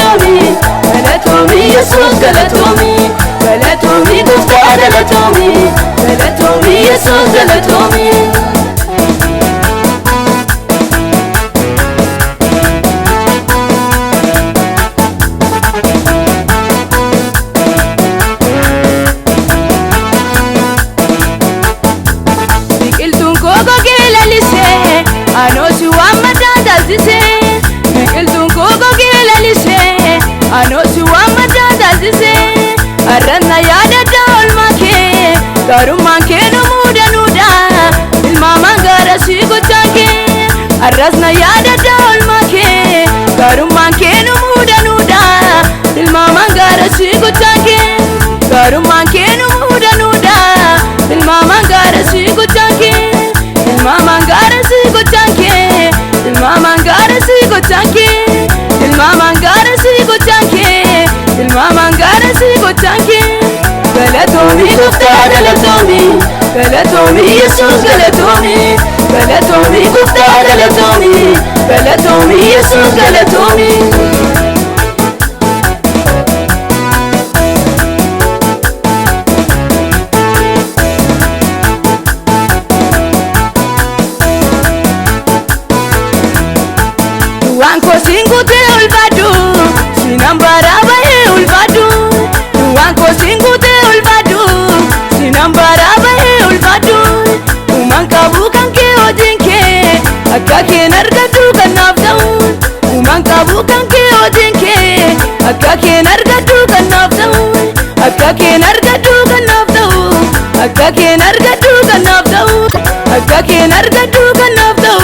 galatoomii galatoomii Yesuus galatoomii galatoomii gooftaa galatoomii galatoomii Yesuus galatoomii. Anosi wamma dadazise biqiltuun koo gogeela lisee anosi wamma dadazise arranna yaadadda oolmaa kee garummaan kee nu muudanuudha ilmaamaan gara sii gochaan kee arrasna yaadadda oolmaa kee garummaan kee nu muudanuudha ilmaamaan gara sii gochaan kee garummaan kee nu muudanuudha ilmaamaan gara sii gochaan kee ilmaamaan gara sii gochaan kee ilmaamaan gara sii gochaan kee ilmaamaan gara sii gochaan kee ilmaamaan gara sii gochaan kee galatoomii gooftaa galatoomii galatoomii Yesuus galatoomii galatoomii gooftaa galatoomii galatoomii Yesuus galatoomii. Wanko singute ulbadu sinambara bae ulbadu wanko singute ulbadu sinambara bae ulbadu umankabu kanke odinke akake nargadu kanafdau umankabu kanke odinke akake nargadu kanafdau akake nargadu kanafdau akake nargadu kanafdau akake nargadu kanafdau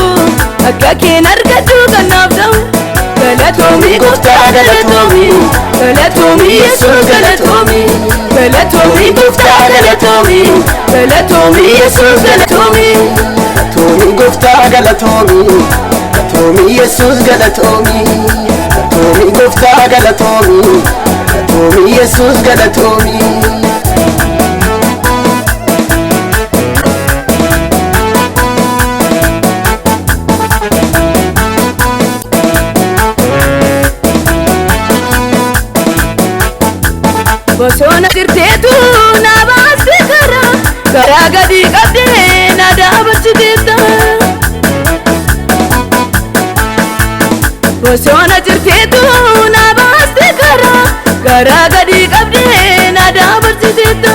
akake nargadu kanafdau galatoomii gooftaa galatoomii galatoomii Yesuus galatoomii galatoomii gooftaa galatoomii galatoomii Yesuus galatoomii galatoomii gooftaa galatoomii galatoomii Yesuus galatoomii galatoomii gooftaa galatoomii galatoomii Yesuus galatoomii. Bosona tirteetu na baasti karaa gadi qabdee na dabarchiteetta. Bosona tirteetu na baasti karaa gadi qabdee na dabarchiteetta.